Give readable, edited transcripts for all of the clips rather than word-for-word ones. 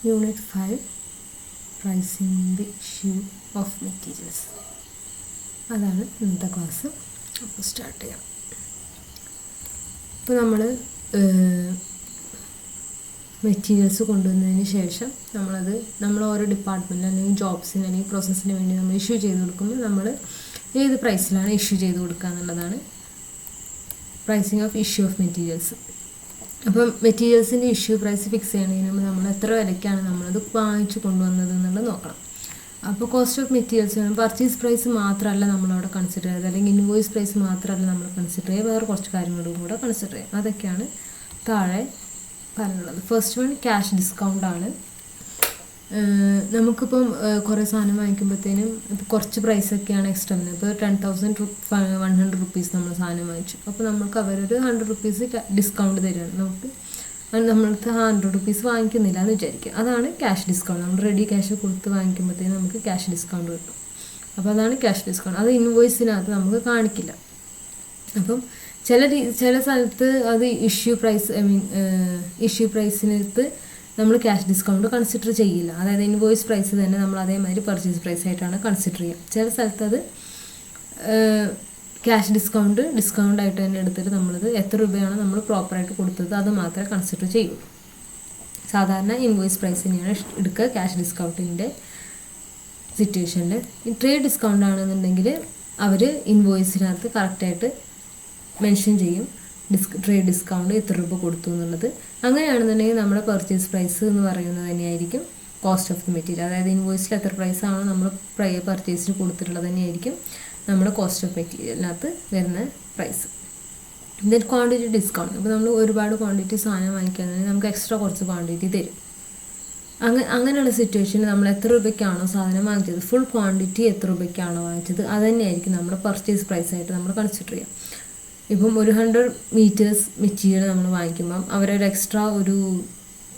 Unit 5 pricing the issue of materials. അതാണ് ഇന്നത്തെ class. അപ്പോൾ സ്റ്റാർട്ട് ചെയ്യാം. ഇപ്പോൾ മെറ്റീരിയൽസ് കൊണ്ടുവന്നതിന് ശേഷം നമ്മൾ ഓരോ ഡിപ്പാർട്ട്മെൻറ്റിൽ അല്ലെങ്കിൽ ജോബ്സിന് അല്ലെങ്കിൽ പ്രോസസ്സിന് വേണ്ടി നമ്മൾ ഇഷ്യൂ ചെയ്ത് കൊടുക്കുമ്പോൾ നമ്മൾ ഏത് പ്രൈസിലാണ് ഇഷ്യൂ ചെയ്ത് കൊടുക്കുക എന്നുള്ളതാണ് pricing of issue of materials. അപ്പം മെറ്റീരിയൽസിൻ്റെ ഇഷ്യൂ പ്രൈസ് ഫിക്സ് ചെയ്യുന്നതിന് മുമ്പ് നമ്മൾ എത്ര വിലയ്ക്കാണ് നമ്മളത് വാങ്ങിച്ചു കൊണ്ടുവന്നത് എന്നുള്ളത് നോക്കണം. അപ്പോൾ cost of materials purchase price മാത്രമല്ല നമ്മളവിടെ കൺസിഡർ ചെയ്യുന്നത്, അല്ലെങ്കിൽ ഇൻവോയ്സ് പ്രൈസ് മാത്രമല്ല നമ്മൾ കൺസിഡർ ചെയ്യുക, വേറെ കുറച്ച് കാര്യങ്ങളും കൂടെ കൺസിഡർ ചെയ്യും. അതൊക്കെയാണ് താഴെ പറഞ്ഞുള്ളത്. ഫസ്റ്റ് വൺ ക്യാഷ് ഡിസ്കൗണ്ടാണ്. നമുക്കിപ്പം കുറേ സാധനം വാങ്ങിക്കുമ്പോഴത്തേനും ഇപ്പോൾ കുറച്ച് പ്രൈസൊക്കെയാണ് എക്സ്ട്രാ വരുന്നത്. ഇപ്പോൾ 10,100 റുപ്പീസ് നമ്മൾ സാധനം വാങ്ങിച്ചു, അപ്പോൾ നമുക്ക് അവരൊരു 100 റുപ്പീസ് ഡിസ്കൗണ്ട് തരികയാണ്. നമ്മളടുത്ത് 100 റുപ്പീസ് വാങ്ങിക്കുന്നില്ല എന്ന് വിചാരിക്കുക. അതാണ് ക്യാഷ് ഡിസ്കൗണ്ട്. നമ്മൾ റെഡി ക്യാഷ് കൊടുത്ത് വാങ്ങിക്കുമ്പോഴത്തേനും നമുക്ക് ക്യാഷ് ഡിസ്കൗണ്ട് കിട്ടും. അപ്പോൾ അതാണ് ക്യാഷ് ഡിസ്കൗണ്ട്. അത് ഇൻവോയ്സിനകത്ത് നമുക്ക് കാണിക്കില്ല. അപ്പം ചില സ്ഥലത്ത് അത് ഇഷ്യൂ പ്രൈസിനകത്ത് നമ്മൾ ക്യാഷ് ഡിസ്കൗണ്ട് കൺസിഡർ ചെയ്യില്ല. അതായത് ഇൻവോയ്സ് പ്രൈസ് തന്നെ നമ്മൾ അതേമാതിരി പർച്ചേസ് പ്രൈസ് ആയിട്ടാണ് കൺസിഡർ ചെയ്യുക. ചില സ്ഥലത്ത് അത് ക്യാഷ് ഡിസ്കൗണ്ട് ആയിട്ട് തന്നെ എടുത്തിട്ട് നമ്മളത് എത്ര രൂപയാണ് നമ്മൾ പ്രോപ്പറായിട്ട് കൊടുത്തത് അത് മാത്രമേ കൺസിഡർ ചെയ്യൂ. സാധാരണ ഇൻവോയ്സ് പ്രൈസ് തന്നെയാണ് എടുക്കുക ക്യാഷ് ഡിസ്കൗണ്ടിൻ്റെ സിറ്റുവേഷനിൽ. ഈ ട്രേഡ് ഡിസ്കൗണ്ട് ആണെന്നുണ്ടെങ്കിൽ അവർ ഇൻവോയ്സിനകത്ത് കറക്റ്റായിട്ട് മെൻഷൻ ചെയ്യും ട്രേഡ് ഡിസ്കൗണ്ട് എത്ര രൂപ കൊടുത്തു എന്നുള്ളത്. അങ്ങനെയാണെന്നുണ്ടെങ്കിൽ നമ്മുടെ പർച്ചേസ് പ്രൈസ് എന്ന് പറയുന്നത് തന്നെയായിരിക്കും കോസ്റ്റ് ഓഫ് ദി മെറ്റീരിയൽ. അതായത് ഇൻവോയ്സിൽ എത്ര പ്രൈസാണോ നമ്മൾ പർച്ചേസിന് കൊടുത്തിട്ടുള്ളത് തന്നെയായിരിക്കും നമ്മുടെ കോസ്റ്റ് ഓഫ് മെറ്റീരിയലിനകത്ത് വരുന്ന പ്രൈസ്. Then quantity discount. ഇപ്പോൾ നമ്മൾ ഒരുപാട് ക്വാണ്ടിറ്റി സാധനം വാങ്ങിക്കുകയാണെങ്കിൽ നമുക്ക് എക്സ്ട്രാ കുറച്ച് ക്വാണ്ടിറ്റി തരും. അങ്ങനെയുള്ള സിറ്റുവേഷനിൽ നമ്മൾ എത്ര രൂപയ്ക്കാണോ സാധനം വാങ്ങിച്ചത്, ഫുൾ ക്വാണ്ടിറ്റി എത്ര രൂപയ്ക്കാണോ വാങ്ങിച്ചത് അത് തന്നെയായിരിക്കും നമ്മുടെ പർച്ചേസ് പ്രൈസായിട്ട് നമ്മൾ കൺസിഡർ ചെയ്യുക. ഇപ്പം 100 മീറ്റേഴ്സ് മെറ്റീരിയൽ നമ്മൾ വാങ്ങിക്കുമ്പം അവരൊരു എക്സ്ട്രാ ഒരു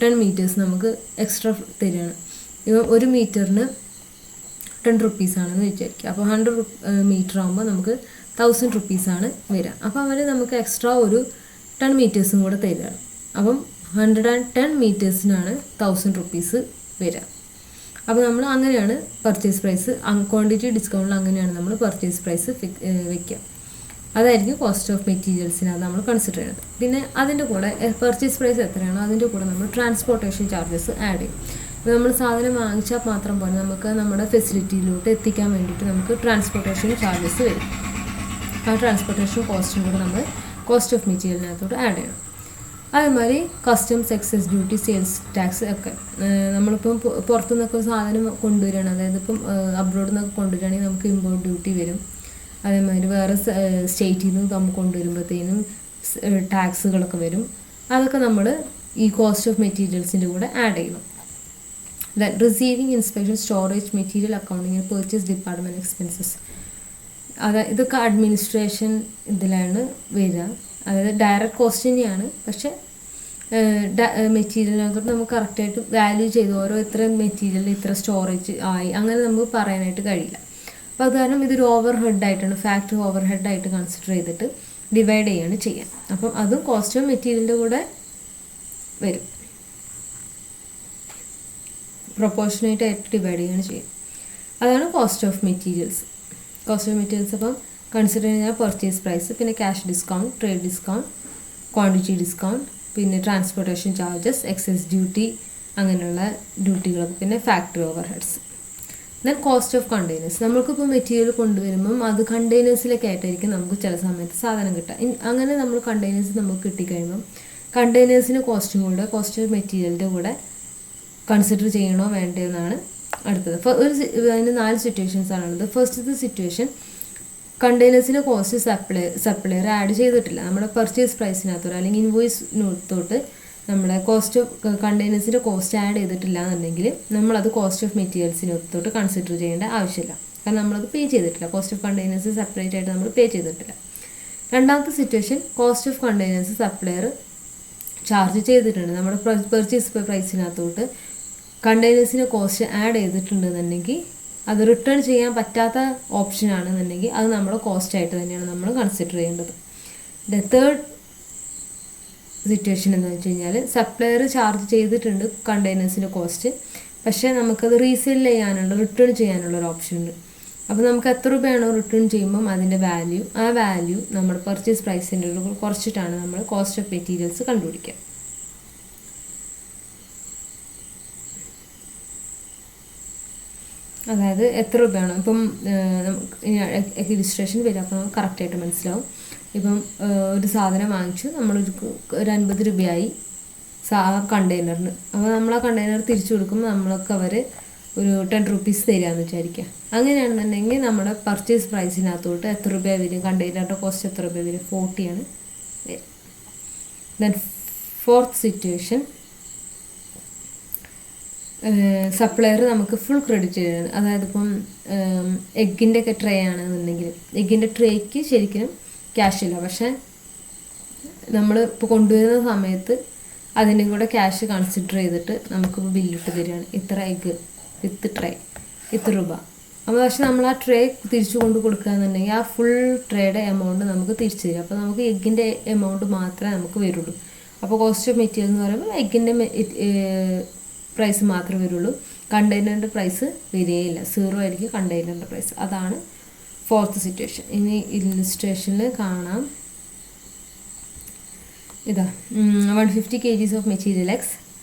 10 മീറ്റേഴ്സ് നമുക്ക് എക്സ്ട്രാ തരികയാണ്. ഇപ്പം 1 മീറ്ററിന് 10 റുപ്പീസാണെന്ന് വിചാരിക്കുക. അപ്പോൾ 100 മീറ്റർ ആകുമ്പോൾ നമുക്ക് 1000 റുപ്പീസാണ് വരിക. അപ്പോൾ അവർ നമുക്ക് എക്സ്ട്രാ ഒരു 10 മീറ്റേഴ്സും കൂടെ തരികയാണ്. അപ്പം 110 മീറ്റേഴ്സിനാണ് 1000 റുപ്പീസ് വരിക. അപ്പോൾ നമ്മൾ അങ്ങനെയാണ് പർച്ചേസ് പ്രൈസ്, ക്വാണ്ടിറ്റി ഡിസ്കൗണ്ടിൽ അങ്ങനെയാണ് നമ്മൾ പർച്ചേസ് പ്രൈസ് വയ്ക്കുക. അതായിരിക്കും കോസ്റ്റ് ഓഫ് മെറ്റീരിയൽസിനകത്ത് നമ്മൾ കൺസിഡർ ചെയ്യുന്നത്. പിന്നെ അതിൻ്റെ കൂടെ പർച്ചേസ് പ്രൈസ് എത്രയാണോ അതിൻ്റെ കൂടെ നമ്മൾ ട്രാൻസ്പോർട്ടേഷൻ ചാർജസ് ആഡ് ചെയ്യും. ഇപ്പോൾ നമ്മൾ സാധനം വാങ്ങിച്ചാൽ മാത്രം പോലെ നമുക്ക് നമ്മുടെ ഫെസിലിറ്റിയിലോട്ട് എത്തിക്കാൻ വേണ്ടിയിട്ട് നമുക്ക് ട്രാൻസ്പോർട്ടേഷൻ ചാർജസ് വരും. ആ ട്രാൻസ്പോർട്ടേഷൻ കോസ്റ്റും കൂടെ നമ്മൾ കോസ്റ്റ് ഓഫ് മെറ്റീരിയലിനകത്തോട്ട് ആഡ് ചെയ്യണം. അതേമാതിരി customs, excise duty, sales tax ഒക്കെ നമ്മളിപ്പം പുറത്തു നിന്നൊക്കെ സാധനം കൊണ്ടുവരികയാണ്, അതായത് ഇപ്പം അബ്രോഡിൽ നിന്നൊക്കെ കൊണ്ടുവരികയാണെങ്കിൽ നമുക്ക് ഇമ്പോർട്ട് ഡ്യൂട്ടി വരും. അതേമാതിരി വേറെ സ്റ്റേറ്റിൽ നിന്ന് നമ്മൾ കൊണ്ടുവരുമ്പോഴത്തേനും ടാക്സുകളൊക്കെ വരും. അതൊക്കെ നമ്മൾ ഈ കോസ്റ്റ് ഓഫ് മെറ്റീരിയൽസിൻ്റെ കൂടെ ആഡ് ചെയ്യണം. Then receiving, inspection, storage, material accounting, purchase department expenses. ഇതൊക്കെ അഡ്മിനിസ്ട്രേഷൻ ഇതിലാണ് വരിക. അതായത് ഡയറക്റ്റ് കോസ്റ്റ് തന്നെയാണ്, പക്ഷേ മെറ്റീരിയലിനകത്തോട്ട് നമുക്ക് കറക്റ്റായിട്ട് വാല്യൂ ചെയ്ത് ഓരോ ഇത്ര മെറ്റീരിയൽ ഇത്ര സ്റ്റോറേജ് ആയി അങ്ങനെ നമുക്ക് പറയാനായിട്ട് കഴിയില്ല. അപ്പോൾ അത് കാരണം ഇതൊരു ഓവർ ഹെഡായിട്ടാണ്, ഫാക്ടറി ഓവർ ഹെഡായിട്ട് കൺസിഡർ ചെയ്തിട്ട് ഡിവൈഡ് ചെയ്യാണ് ചെയ്യാൻ. അപ്പം അതും കോസ്റ്റ് ഓഫ് മെറ്റീരിയലിൻ്റെ കൂടെ വരും, പ്രൊപ്പോർഷനേറ്റ് ആയിട്ട് ഡിവൈഡ് ചെയ്യാണ് ചെയ്യുക. അതാണ് cost of materials. Cost of materials അപ്പം കൺസിഡർ ചെയ്യുന്ന പർച്ചേസ് പ്രൈസ്, പിന്നെ cash discount, trade discount, quantity discount, പിന്നെ ട്രാൻസ്പോർട്ടേഷൻ ചാർജസ്, എക്സൈസ് ഡ്യൂട്ടി, അങ്ങനെയുള്ള ഡ്യൂട്ടികളൊക്കെ, പിന്നെ factory overheads. Then cost of containers. നമ്മൾക്കിപ്പോൾ മെറ്റീരിയൽ കൊണ്ടുവരുമ്പം അത് കണ്ടെയ്നേഴ്സിലൊക്കെ ആയിട്ടായിരിക്കും നമുക്ക് ചില സമയത്ത് സാധനം കിട്ടുക. അങ്ങനെ നമ്മൾ കണ്ടെയ്നേഴ്സ് നമുക്ക് കിട്ടിക്കഴിയുമ്പം കണ്ടെയ്നേഴ്സിന് കോസ്റ്റും കൂടെ കോസ്റ്റ് ഓഫ് മെറ്റീരിയലിൻ്റെ കൂടെ കൺസിഡർ ചെയ്യണോ വേണ്ടോ എന്നാണ് അടുത്തത്. അതിന് 4 സിറ്റുവേഷൻസ് ആണുള്ളത്. ഫസ്റ്റത്തെ സിറ്റുവേഷൻ, കണ്ടെയ്നേഴ്സിന് കോസ്റ്റ് സപ്ലയർ ആഡ് ചെയ്തിട്ടില്ല, നമ്മുടെ പർച്ചേസ് പ്രൈസിനകത്തോട്ട് അല്ലെങ്കിൽ ഇൻവോയ്സിനകത്തോട്ട് നമ്മുടെ കോസ്റ്റ് ഓഫ് കണ്ടെയ്നേഴ്സിൻ്റെ കോസ്റ്റ് ആഡ് ചെയ്തിട്ടില്ല എന്നുണ്ടെങ്കിൽ നമ്മളത് കോസ്റ്റ് ഓഫ് മെറ്റീരിയൽസിനകത്തോട്ട് കൺസിഡർ ചെയ്യേണ്ട ആവശ്യമില്ല. കാരണം നമ്മളത് പേ ചെയ്തിട്ടില്ല, കോസ്റ്റ് ഓഫ് കണ്ടെയ്നേഴ്സ് സെപ്പറേറ്റ് ആയിട്ട് നമ്മൾ പേ ചെയ്തിട്ടില്ല. രണ്ടാമത്തെ situation, cost of containers supplier charge ചെയ്തിട്ടുണ്ട്, നമ്മുടെ പർച്ചേസ് പ്രൈസിനകത്തോട്ട് കണ്ടെയ്നേഴ്സിന് കോസ്റ്റ് ആഡ് ചെയ്തിട്ടുണ്ടെന്നുണ്ടെങ്കിൽ അത് റിട്ടേൺ ചെയ്യാൻ പറ്റാത്ത ഓപ്ഷൻ ആണെന്നുണ്ടെങ്കിൽ അത് നമ്മുടെ കോസ്റ്റ് ആയിട്ട് തന്നെയാണ് നമ്മൾ കൺസിഡർ ചെയ്യേണ്ടത്. തേർഡ് സിറ്റുവേഷൻ എന്താണെന്ന് വെച്ച് കഴിഞ്ഞാൽ സപ്ലയർ ചാർജ് ചെയ്തിട്ടുണ്ട് കണ്ടെയ്നേഴ്സിൻ്റെ കോസ്റ്റ്, പക്ഷേ നമുക്കത് റീസെയിൽ ചെയ്യാനുള്ള റിട്ടേൺ ചെയ്യാനുള്ള ഒരു ഓപ്ഷൻ ഉണ്ട്. അപ്പോൾ നമുക്ക് എത്ര രൂപയാണോ റിട്ടേൺ ചെയ്യുമ്പം അതിൻ്റെ ആ വാല്യൂ നമ്മുടെ പർച്ചേസ് പ്രൈസിൻ്റെ കുറച്ചിട്ടാണ് നമ്മൾ കോസ്റ്റ് ഓഫ് മെറ്റീരിയൽസ് കണ്ടുപിടിക്കുക. അതായത് എത്ര രൂപയാണോ ഇപ്പം ഇലിസ്ട്രേഷൻ വരും, അപ്പോൾ നമുക്ക് കറക്റ്റായിട്ട് മനസ്സിലാവും. ഇപ്പം ഒരു സാധനം വാങ്ങിച്ചു, നമ്മളൊരു 50 രൂപയായി കണ്ടെയ്നറിന്. അപ്പോൾ നമ്മൾ ആ കണ്ടെയ്നർ തിരിച്ചു കൊടുക്കുമ്പോൾ നമ്മൾക്ക് അവർ ഒരു 10 റുപ്പീസ് തരികയെന്ന് വിചാരിക്കുക. അങ്ങനെയാണെന്നുണ്ടെങ്കിൽ നമ്മുടെ പർച്ചേസ് പ്രൈസിനകത്തോട്ട് എത്ര രൂപ വരും, കണ്ടെയ്നറിൻ്റെ കോസ്റ്റ് എത്ര രൂപ വരും, 40 ആണ് വരും. ദെൻ ഫോർത്ത് സിറ്റുവേഷൻ, സപ്ലയർ നമുക്ക് ഫുൾ ക്രെഡിറ്റ് ചെയ്യാണ്. അതായത് ഇപ്പം എഗ്ഗിൻ്റെ ഒക്കെ ട്രേ ആണെന്നുണ്ടെങ്കിൽ എഗ്ഗിൻ്റെ ട്രേക്ക് ശരിക്കും ക്യാഷ് ഇല്ല, പക്ഷേ നമ്മൾ ഇപ്പോൾ കൊണ്ടുവരുന്ന സമയത്ത് അതിൻ്റെ കൂടെ ക്യാഷ് കൺസിഡർ ചെയ്തിട്ട് നമുക്കിപ്പോൾ ബില്ലിട്ട് തരികയാണ്, ഇത്ര എഗ്ഗ് വിത്ത് ട്രേ ഇത്ര രൂപ. അപ്പോൾ പക്ഷേ നമ്മൾ ആ ട്രേ തിരിച്ചു കൊണ്ട് കൊടുക്കുകയെന്നുണ്ടെങ്കിൽ ആ ഫുൾ ട്രേയുടെ എമൗണ്ട് നമുക്ക് തിരിച്ചു തരും. അപ്പോൾ നമുക്ക് എഗ്ഗിൻ്റെ എമൗണ്ട് മാത്രമേ നമുക്ക് വരുള്ളൂ. അപ്പോൾ കോസ്റ്റ് ഓഫ് മെറ്റീരിയൽ എന്ന് പറയുമ്പോൾ എഗ്ഗിൻ്റെ പ്രൈസ് മാത്രമേ വരുള്ളൂ, കണ്ടെയ്നറിൻ്റെ പ്രൈസ് വരികയില്ല, 0 ആയിരിക്കും കണ്ടെയ്നറിൻ്റെ പ്രൈസ്. അതാണ് ഫോർത്ത് സിറ്റുവേഷൻ. ഇനി ഇല്ലുസ്ട്രേഷനിൽ കാണാം, ഇതാ 150 kgs of material X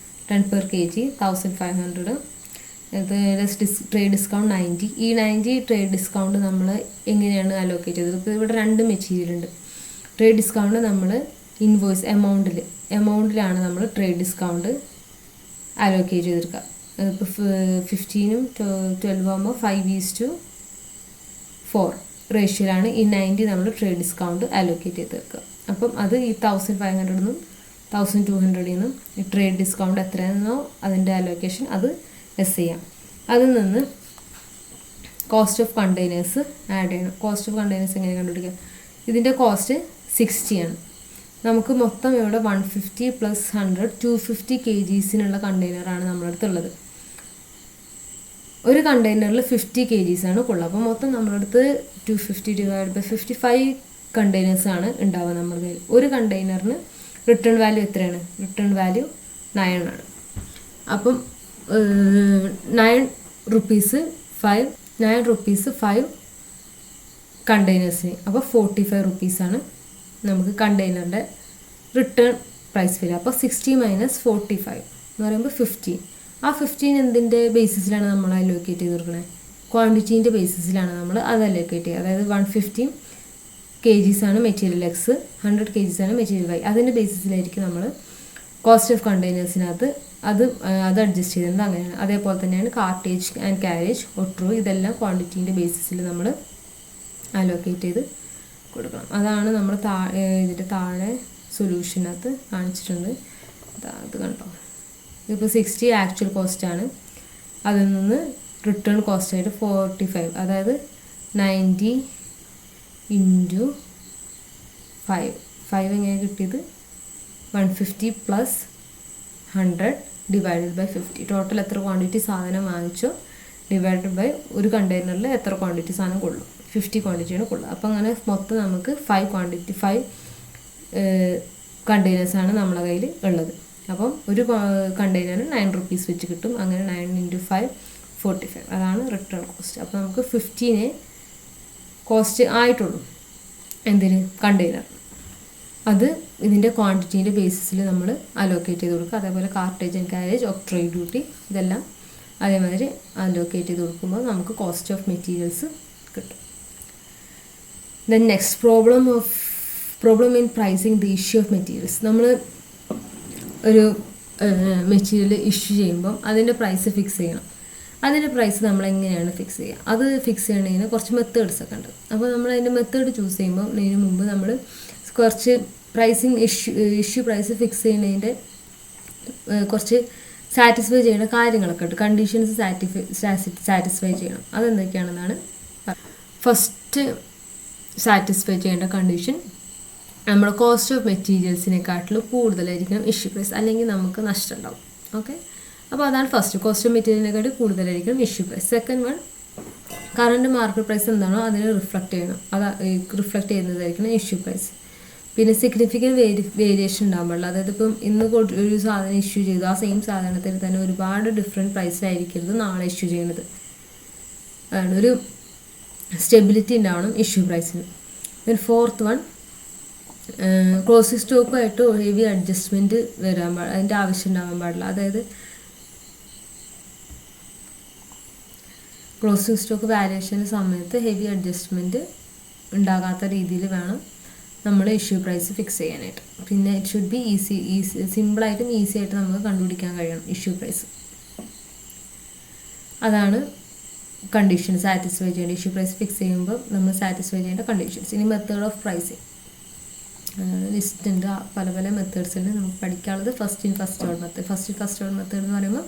10 per kg 1500. ഇത് ട്രേഡ് ഡിസ്കൗണ്ട് 90. ഈ 90 ട്രേഡ് ഡിസ്കൗണ്ട് നമ്മൾ എങ്ങനെയാണ് അലോക്കേറ്റ് ചെയ്തത്? ഇപ്പോൾ ഇവിടെ 2 മെറ്റീരിയൽ ഉണ്ട്. ട്രേഡ് ഡിസ്കൗണ്ട് നമ്മൾ ഇൻവോയ്സ് എമൗണ്ടിലാണ് നമ്മൾ ട്രേഡ് ഡിസ്കൗണ്ട് അലോക്കേറ്റ് ചെയ്തെടുക്കുക. ഇപ്പോൾ 15ഉം 12 ആകുമ്പോൾ 5:4 റേഷ്യോയിലാണ് ഈ 90 നമ്മൾ ട്രേഡ് ഡിസ്കൗണ്ട് അലോക്കേറ്റ് ചെയ്ത് വെക്കുക. അപ്പം അത് ഈ 1500 1200 ഈ ട്രേഡ് ഡിസ്കൗണ്ട് എത്രയാണെന്നോ അതിൻ്റെ അലോക്കേഷൻ അത് എസ് ചെയ്യാം. അതിൽ നിന്ന് കോസ്റ്റ് ഓഫ് കണ്ടെയ്നേഴ്സ് ആഡ് ചെയ്യണം. കോസ്റ്റ് ഓഫ് കണ്ടെയ്നേഴ്സ് എങ്ങനെ കണ്ടുപിടിക്കുക? ഇതിൻ്റെ കോസ്റ്റ് 60 ആണ്. നമുക്ക് മൊത്തം ഇവിടെ 150 + 100 250 kgsനുള്ള കണ്ടെയ്നറാണ് നമ്മുടെ അടുത്തുള്ളത്. ഒരു കണ്ടെയ്നറിൽ 50 kgs ആണ് കൊള്ളുക. അപ്പോൾ മൊത്തം നമ്മുടെ അടുത്ത് 250 / 55 കണ്ടെയ്നേഴ്സാണ് ഉണ്ടാവുക നമ്മുടെ കയ്യിൽ. ഒരു കണ്ടെയ്നറിന് റിട്ടേൺ വാല്യൂ എത്രയാണ്? റിട്ടേൺ വാല്യൂ 9 ആണ്. അപ്പം 9 റുപ്പീസ് 5 കണ്ടെയ്നേഴ്സിന്, അപ്പോൾ 45 റുപ്പീസാണ് നമുക്ക് കണ്ടെയ്നറിൻ്റെ റിട്ടേൺ പ്രൈസ് വരിക. അപ്പോൾ 60 - 45 എന്ന് പറയുമ്പോൾ 15. ആ 15 എന്തിൻ്റെ ബേസിസിലാണ് നമ്മൾ അലോക്കേറ്റ് ചെയ്ത് കൊടുക്കുന്നത്? ക്വാണ്ടിറ്റീൻ്റെ ബേസിസിലാണ് നമ്മൾ അത് അലോക്കേറ്റ് ചെയ്യുക. അതായത് 150 kgs ആണ് മെറ്റീരിയൽ എക്സ്, 100 kgs ആണ് മെറ്റീരിയൽ വൈ. അതിൻ്റെ ബേസിസിലായിരിക്കും നമ്മൾ കോസ്റ്റ് ഓഫ് കണ്ടെയ്നേഴ്സിനകത്ത് അത് അഡ്ജസ്റ്റ് ചെയ്യുന്നത്. അങ്ങനെയാണ്. അതേപോലെ തന്നെയാണ് കാർട്ടേജ് ആൻഡ് ക്യാരേജ്, ഒട്രൂ, ഇതെല്ലാം ക്വാണ്ടിറ്റീൻ്റെ ബേസിസിൽ നമ്മൾ അലോക്കേറ്റ് ചെയ്ത് കൊടുക്കണം. അതാണ് നമ്മൾ ഇതിൻ്റെ താഴെ സൊല്യൂഷനകത്ത് കാണിച്ചിട്ടുണ്ട്. അത് കണ്ടോ, ഇപ്പോൾ 60 ആക്ച്വൽ കോസ്റ്റാണ്. അതിൽ നിന്ന് റിട്ടേൺ കോസ്റ്റായിട്ട് 45, അതായത് 90 × 5 എങ്ങനെ കിട്ടിയത്? 150 + 100 / 50. ടോട്ടൽ എത്ര ക്വാണ്ടിറ്റി സാധനം വാങ്ങിച്ചോ ഡിവൈഡഡ് ബൈ ഒരു കണ്ടെയ്നറിൽ എത്ര ക്വാണ്ടിറ്റി സാധനം കൊള്ളും? 50 ക്വാണ്ടിറ്റിയാണ് കൊള്ളുക. അപ്പോൾ അങ്ങനെ മൊത്തം നമുക്ക് 5 കണ്ടെയ്നേഴ്സാണ് നമ്മളെ കയ്യിൽ ഉള്ളത്. അപ്പം ഒരു കണ്ടെയ്നറിന് 9 റുപ്പീസ് വെച്ച് കിട്ടും. അങ്ങനെ 9 × 5 45. അതാണ് റിട്ടേൺ കോസ്റ്റ്. അപ്പോൾ നമുക്ക് 15 കോസ്റ്റ് ആയിട്ടുള്ളൂ എന്തിന്? കണ്ടെയ്നർ. അത് ഇതിൻ്റെ ക്വാണ്ടിറ്റീൻ്റെ ബേസിസിൽ നമ്മൾ അലോക്കേറ്റ് ചെയ്ത് കൊടുക്കുക. അതേപോലെ കാർട്ടേജ് ആൻഡ് ക്യാരേജ്, ഒക്ട്രേഡ് ഡ്യൂട്ടി, ഇതെല്ലാം അതേമാതിരി അലോക്കേറ്റ് ചെയ്ത് കൊടുക്കുമ്പോൾ നമുക്ക് കോസ്റ്റ് ഓഫ് മെറ്റീരിയൽസ് കിട്ടും. Then next problem in pricing the issue of materials. നമ്മൾ ഒരു മെറ്റീരിയൽ ഇഷ്യൂ ചെയ്യുമ്പം അതിൻ്റെ പ്രൈസ് ഫിക്സ് ചെയ്യണം. അതിൻ്റെ പ്രൈസ് നമ്മൾ എങ്ങനെയാണ് ഫിക്സ് ചെയ്യുക? അത് ഫിക്സ് ചെയ്യണതിന് കുറച്ച് മെത്തേഡ്സ് ഒക്കെ ഉണ്ട്. അപ്പോൾ നമ്മൾ അതിൻ്റെ മെത്തേഡ് ചൂസ് ചെയ്യുമ്പോൾ അതിന് മുമ്പ് നമ്മൾ കുറച്ച് പ്രൈസിങ് ഇഷ്യൂ പ്രൈസ് ഫിക്സ് ചെയ്യുന്നതിൻ്റെ കുറച്ച് സാറ്റിസ്ഫൈ ചെയ്യുന്ന കാര്യങ്ങളൊക്കെ ഉണ്ട്. കണ്ടീഷൻസ് സാറ്റിസ്ഫൈ ചെയ്യണം. അതെന്തൊക്കെയാണെന്നാണ്. ഫസ്റ്റ് സാറ്റിസ്ഫൈ ചെയ്യേണ്ട കണ്ടീഷൻ, നമ്മുടെ കോസ്റ്റ് ഓഫ് മെറ്റീരിയൽസിനെക്കാട്ടിലും കൂടുതലായിരിക്കണം ഇഷ്യൂ പ്രൈസ്, അല്ലെങ്കിൽ നമുക്ക് നഷ്ടം ഉണ്ടാവും. ഓക്കെ, അപ്പോൾ അതാണ് ഫസ്റ്റ്. കോസ്റ്റ് ഓഫ് മെറ്റീരിയലിനെക്കാട്ടി കൂടുതലായിരിക്കണം issue price. Second one, current market price എന്താണോ അതിനെ റിഫ്ലക്റ്റ് ചെയ്യണം. റിഫ്ലക്റ്റ് ചെയ്യുന്നതായിരിക്കണം ഇഷ്യൂ പ്രൈസ്. പിന്നെ സിഗ്നിഫിക്കൻറ്റ് വേരിയേഷൻ ഉണ്ടാകാൻ പാടില്ല. അതായത് ഇപ്പം ഇന്ന് ഒരു സാധനം ഇഷ്യൂ ചെയ്തു, ആ സെയിം സാധനത്തിന് തന്നെ ഒരുപാട് ഡിഫറെൻറ്റ് പ്രൈസിലായിരിക്കരുത് നാളെ ഇഷ്യൂ ചെയ്യുന്നത്. അതാണ് ഒരു സ്റ്റെബിലിറ്റി ഉണ്ടാവണം ഇഷ്യൂ പ്രൈസിന്. പിന്നെ ഫോർത്ത് വൺ, ക്ലോസിംഗ് സ്റ്റോക്കുമായിട്ട് ഹെവി അഡ്ജസ്റ്റ്മെൻറ്റ് അതിൻ്റെ ആവശ്യം ഉണ്ടാകാൻ പാടില്ല. അതായത് ക്ലോസിംഗ് സ്റ്റോക്ക് വാല്യുവേഷൻ്റെ സമയത്ത് ഹെവി അഡ്ജസ്റ്റ്മെൻറ്റ് ഉണ്ടാകാത്ത രീതിയിൽ വേണം നമ്മൾ ഇഷ്യൂ പ്രൈസ് ഫിക്സ് ചെയ്യാനായിട്ട്. പിന്നെ ഇറ്റ് ഷുഡ് ബി സിമ്പിളായിട്ടും ഈസി ആയിട്ട് നമുക്ക് കണ്ടുപിടിക്കാൻ കഴിയണം ഇഷ്യൂ പ്രൈസ്. അതാണ് കണ്ടീഷൻ സാറ്റിസ്ഫൈ ചെയ്യേണ്ട. ഇഷ്യൂ പ്രൈസ് ഫിക്സ് ചെയ്യുമ്പോൾ നമ്മൾ സാറ്റിസ്ഫൈ ചെയ്യേണ്ട കണ്ടീഷൻസ്. ഇനി മെത്തേഡ് ഓഫ് പ്രൈസിങ് ലിസ്റ്റ് ഉണ്ട്, പല പല മെത്തേഡ്സ് ഉണ്ട് നമുക്ക് പഠിക്കാനുള്ളത്. First in first out method എന്ന് പറയുമ്പോൾ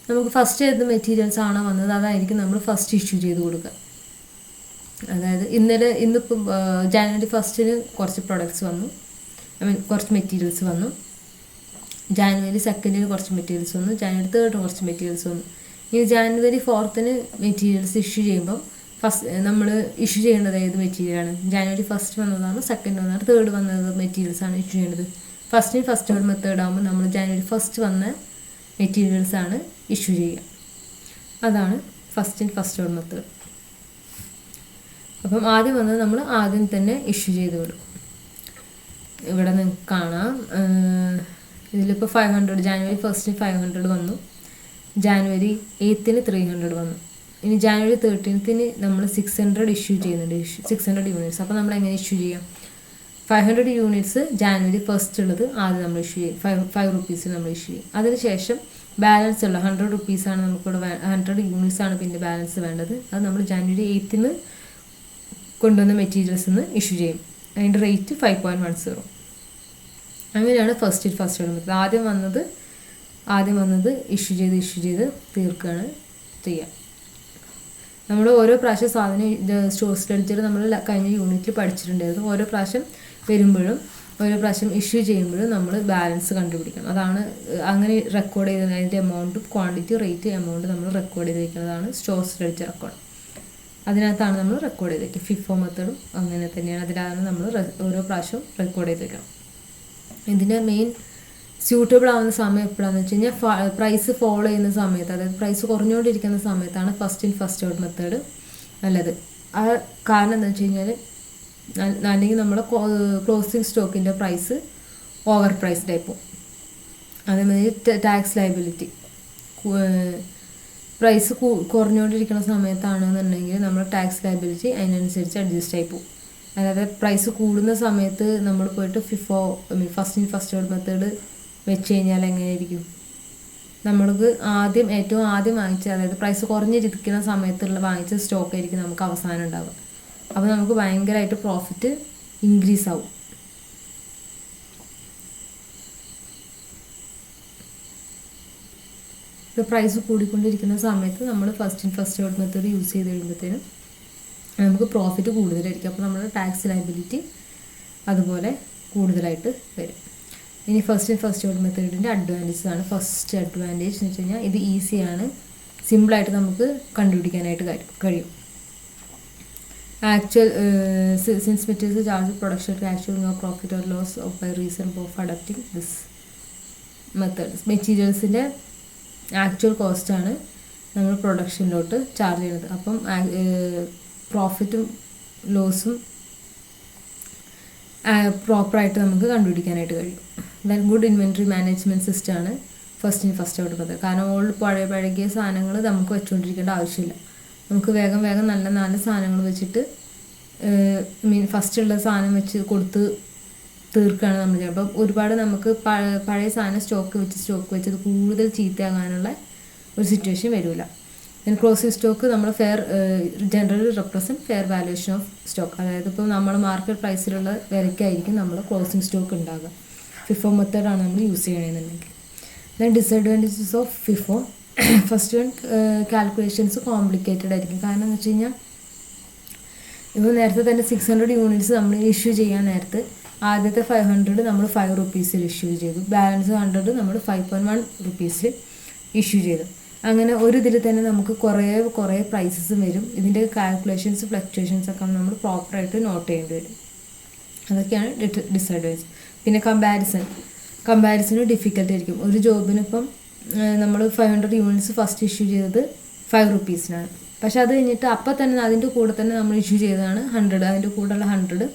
നമുക്ക് ഫസ്റ്റ് ഏത് മെറ്റീരിയൽസ് ആണോ വന്നത് അതായിരിക്കും നമ്മൾ ഫസ്റ്റ് ഇഷ്യൂ ചെയ്ത് കൊടുക്കുക. അതായത് ഇന്നിപ്പം ജാനുവരി 1 കുറച്ച് പ്രൊഡക്ട്സ് വന്നു, കുറച്ച് മെറ്റീരിയൽസ് വന്നു. ജാനുവരി 2 കുറച്ച് മെറ്റീരിയൽസ് വന്നു. ജാനുവരി 3 കുറച്ച് മെറ്റീരിയൽസ് വന്നു. ഈ ജാനുവരി 4 മെറ്റീരിയൽസ് ഇഷ്യൂ ചെയ്യുമ്പം നമ്മൾ ഇഷ്യൂ ചെയ്യേണ്ടത് ഏത് മെറ്റീരിയലാണ്? ജാനുവരി 1 വന്നതാണ്, 2 വന്നതാണ്, 3 വന്നത് മെറ്റീരിയൽസാണ് ഇഷ്യൂ ചെയ്യേണ്ടത്. ഫസ്റ്റ് ഔട്ട് മെത്തേഡ് ആകുമ്പോൾ നമ്മൾ ജാനുവരി 1 വന്ന മെറ്റീരിയൽസാണ് ഇഷ്യൂ ചെയ്യുക. അതാണ് ഫസ്റ്റ് ഔട്ട് മെത്തേഡ്. അപ്പം ആദ്യം വന്നത് നമ്മൾ ആദ്യം തന്നെ ഇഷ്യൂ ചെയ്ത് വിടും. ഇവിടെ നിങ്ങൾക്ക് കാണാം, ഇതിലിപ്പോൾ 500 ജാനുവരി 1 500 വന്നു, ജാനുവരി 8 300 വന്നു. ഇനി ജാനുവരി 13 നമ്മൾ 600 ഇഷ്യൂ ചെയ്യുന്നുണ്ട്, 600 യൂണിറ്റ്സ്. അപ്പോൾ നമ്മൾ എങ്ങനെ ഇഷ്യൂ ചെയ്യാം? 500 യൂണിറ്റ്സ് ജാനുവരി 1 ഉള്ളത് ആദ്യം നമ്മൾ ഇഷ്യൂ ചെയ്യും, 5 റുപ്പീസ് നമ്മൾ ഇഷ്യൂ ചെയ്യും. അതിനുശേഷം ബാലൻസ് ഉള്ള 100 റുപ്പീസാണ് നമുക്കിവിടെ 100 യൂണിറ്റ്സ് ആണ് പിന്നെ ബാലൻസ് വേണ്ടത്. അത് നമ്മൾ ജാനുവരി 8 കൊണ്ടുവന്ന മെറ്റീരിയൽസിൽ നിന്ന് ഇഷ്യൂ ചെയ്യും. അതിൻ്റെ റേറ്റ് 5.10. അങ്ങനെയാണ് ഫസ്റ്റ് മെത്തേഡ്. ആദ്യം വന്നത് ഇഷ്യൂ ചെയ്ത് തീർക്കുകയാണ് ചെയ്യുക. നമ്മൾ ഓരോ പ്രാവശ്യം സാധനം സ്റ്റോഴ്സ് ലെഡ്ജർ നമ്മൾ കഴിഞ്ഞ യൂണിറ്റിൽ പഠിച്ചിട്ടുണ്ടായിരുന്നു. ഓരോ പ്രാവശ്യം വരുമ്പോഴും ഓരോ പ്രാവശ്യം ഇഷ്യൂ ചെയ്യുമ്പോഴും നമ്മൾ ബാലൻസ് കണ്ടുപിടിക്കണം. അതാണ് അങ്ങനെ റെക്കോർഡ് ചെയ്ത് അതിൻ്റെ എമൗണ്ട്, ക്വാണ്ടിറ്റി, റേറ്റ്, എമൗണ്ട് നമ്മൾ റെക്കോർഡ് ചെയ്ത് വയ്ക്കുന്നതാണ് സ്റ്റോഴ്സ് ലെഡ്ജർ അക്കൗണ്ട്. അതിനകത്താണ് നമ്മൾ റെക്കോർഡ് ചെയ്ത് വയ്ക്കുക. ഫിഫോ മെത്തേഡും അങ്ങനെ തന്നെയാണ്. അതിലാണ് നമ്മൾ ഓരോ പ്രാവശ്യവും റെക്കോർഡ് ചെയ്ത് വയ്ക്കണം. ഇതിൻ്റെ മെയിൻ സ്യൂട്ടബിൾ ആവുന്ന സമയം എപ്പോഴാണെന്ന് വെച്ച് കഴിഞ്ഞാൽ പ്രൈസ് ഫോളോ ചെയ്യുന്ന സമയത്ത്, അതായത് പ്രൈസ് കുറഞ്ഞുകൊണ്ടിരിക്കുന്ന സമയത്താണ് ഫസ്റ്റ് ഔട്ട് മെത്തേഡ് നല്ലത്. ആ കാരണം എന്താ വെച്ച് കഴിഞ്ഞാൽ അല്ലെങ്കിൽ നമ്മുടെ ക്ലോസിംഗ് സ്റ്റോക്കിൻ്റെ പ്രൈസ് ഓവർ പ്രൈസ്ഡ് ആയിപ്പോൾ. അതേമാതിരി ടാക്സ് ലയബിലിറ്റി പ്രൈസ് കുറഞ്ഞുകൊണ്ടിരിക്കുന്ന സമയത്താണെന്നുണ്ടെങ്കിൽ നമ്മൾ ടാക്സ് ലയബിലിറ്റി അതിനനുസരിച്ച് അഡ്ജസ്റ്റ് ആയി പോകും. അതായത് പ്രൈസ് കൂടുന്ന സമയത്ത് നമ്മൾ പോയിട്ട് ഫസ്റ്റ് ഔട്ട് മെത്തേഡ് വെച്ച് കഴിഞ്ഞാൽ എങ്ങനെയായിരിക്കും? നമ്മൾക്ക് ഏറ്റവും ആദ്യം വാങ്ങിച്ച, അതായത് പ്രൈസ് കുറഞ്ഞിരിക്കുന്ന സമയത്തുള്ള വാങ്ങിച്ച സ്റ്റോക്ക് ആയിരിക്കും നമുക്ക് അവസാനം ഉണ്ടാവുക. അപ്പോൾ നമുക്ക് ഭയങ്കരമായിട്ട് പ്രോഫിറ്റ് ഇൻക്രീസ് ആവും. ഇപ്പോൾ പ്രൈസ് കൂടിക്കൊണ്ടിരിക്കുന്ന സമയത്ത് നമ്മൾ ഫസ്റ്റ് ഔട്ട് മെത്തേഡ് യൂസ് ചെയ്ത് കഴിയുമ്പോഴത്തേനും നമുക്ക് പ്രോഫിറ്റ് കൂടുതലായിരിക്കും. അപ്പോൾ നമ്മുടെ ടാക്സ് ലയബിലിറ്റി അതുപോലെ കൂടുതലായിട്ട് വരും. ഇനി ഫസ്റ്റ് ഔട്ട് മെത്തേഡിൻ്റെ അഡ്വാൻറ്റേജസ് ആണ്. ഫസ്റ്റ് അഡ്വാൻറ്റേജ് എന്ന് വെച്ച് കഴിഞ്ഞാൽ ഇത് ഈസിയാണ്, സിമ്പിളായിട്ട് നമുക്ക് കണ്ടുപിടിക്കാനായിട്ട് കഴിയും. Actual since materials charge production actual no profit or loss of by reason of adapting this method. മെറ്റീരിയൽസിൻ്റെ ആക്ച്വൽ കോസ്റ്റാണ് നമ്മൾ പ്രൊഡക്ഷനിലോട്ട് ചാർജ് ചെയ്യുന്നത്. അപ്പം പ്രോഫിറ്റും ലോസും പ്രോപ്പറായിട്ട് നമുക്ക് കണ്ടുപിടിക്കാനായിട്ട് കഴിയും. ദെൻ ഗുഡ് ഇൻവെൻട്രി മാനേജ്മെൻറ്റ് സിസ്റ്റമാണ് ഫസ്റ്റ് ഔട്ട് മെത്തേഡ്. കാരണം പഴകിയ സാധനങ്ങൾ നമുക്ക് വെച്ചുകൊണ്ടിരിക്കേണ്ട ആവശ്യമില്ല. നമുക്ക് വേഗം നല്ല സാധനങ്ങൾ വെച്ചിട്ട് ഫസ്റ്റുള്ള സാധനം വെച്ച് കൊടുത്ത് തീർക്കുകയാണ് നമ്മൾ ചെയ്യുക. അപ്പം ഒരുപാട് നമുക്ക് പഴയ സാധനം സ്റ്റോക്ക് വെച്ചത് കൂടുതൽ ചീത്തയാകാനുള്ള ഒരു സിറ്റുവേഷൻ വരില്ല. ദെൻ ക്ലോസിംഗ് സ്റ്റോക്ക് നമ്മൾ generally represent fair valuation of stock. അതായത് ഇപ്പോൾ നമ്മൾ മാർക്കറ്റ് പ്രൈസിലുള്ള വിലയ്ക്കായിരിക്കും നമ്മൾ ക്ലോസിംഗ് സ്റ്റോക്ക് ഉണ്ടാകുക. ഫിഫോ മെത്തേഡാണ് നമ്മൾ യൂസ് ചെയ്യണമെന്നുണ്ടെങ്കിൽ. Then disadvantages of FIFO. First one, calculations complicated ആയിരിക്കും. കാരണം എന്ന് വെച്ച് കഴിഞ്ഞാൽ ഇപ്പോൾ നേരത്തെ തന്നെ 600 യൂണിറ്റ്സ് നമ്മൾ ഇഷ്യൂ ചെയ്യാൻ നേരത്ത് ആദ്യത്തെ 500 നമ്മൾ 5 റുപ്പീസിൽ ഇഷ്യൂ ചെയ്തു, ബാലൻസ് 100 നമ്മൾ 5.1 റുപ്പീസിൽ ഇഷ്യൂ ചെയ്തു. അങ്ങനെ ഒരു ഇതിൽ തന്നെ നമുക്ക് കുറേ പ്രൈസസും വരും. ഇതിൻ്റെ കാൽക്കുലേഷൻസ് ഫ്ലക്ച്വേഷൻസ് ഒക്കെ നമ്മൾ പ്രോപ്പറായിട്ട് നോട്ട് ചെയ്യേണ്ടി വരും. അതൊക്കെയാണ് ഡിസഡ്വാൻറ്റേജ്. പിന്നെ കമ്പാരിസൺ ഡിഫിക്കൽട്ട് ആയിരിക്കും. ഒരു ജോബിന് ഇപ്പം നമ്മൾ 500 യൂണിറ്റ്സ് ഫസ്റ്റ് ഇഷ്യൂ ചെയ്തത് 5 റുപ്പീസിനാണ്. പക്ഷെ അത് കഴിഞ്ഞിട്ട് അപ്പം തന്നെ അതിൻ്റെ കൂടെ തന്നെ നമ്മൾ ഇഷ്യൂ ചെയ്തതാണ് 100, അതിൻ്റെ കൂടെയുള്ള 100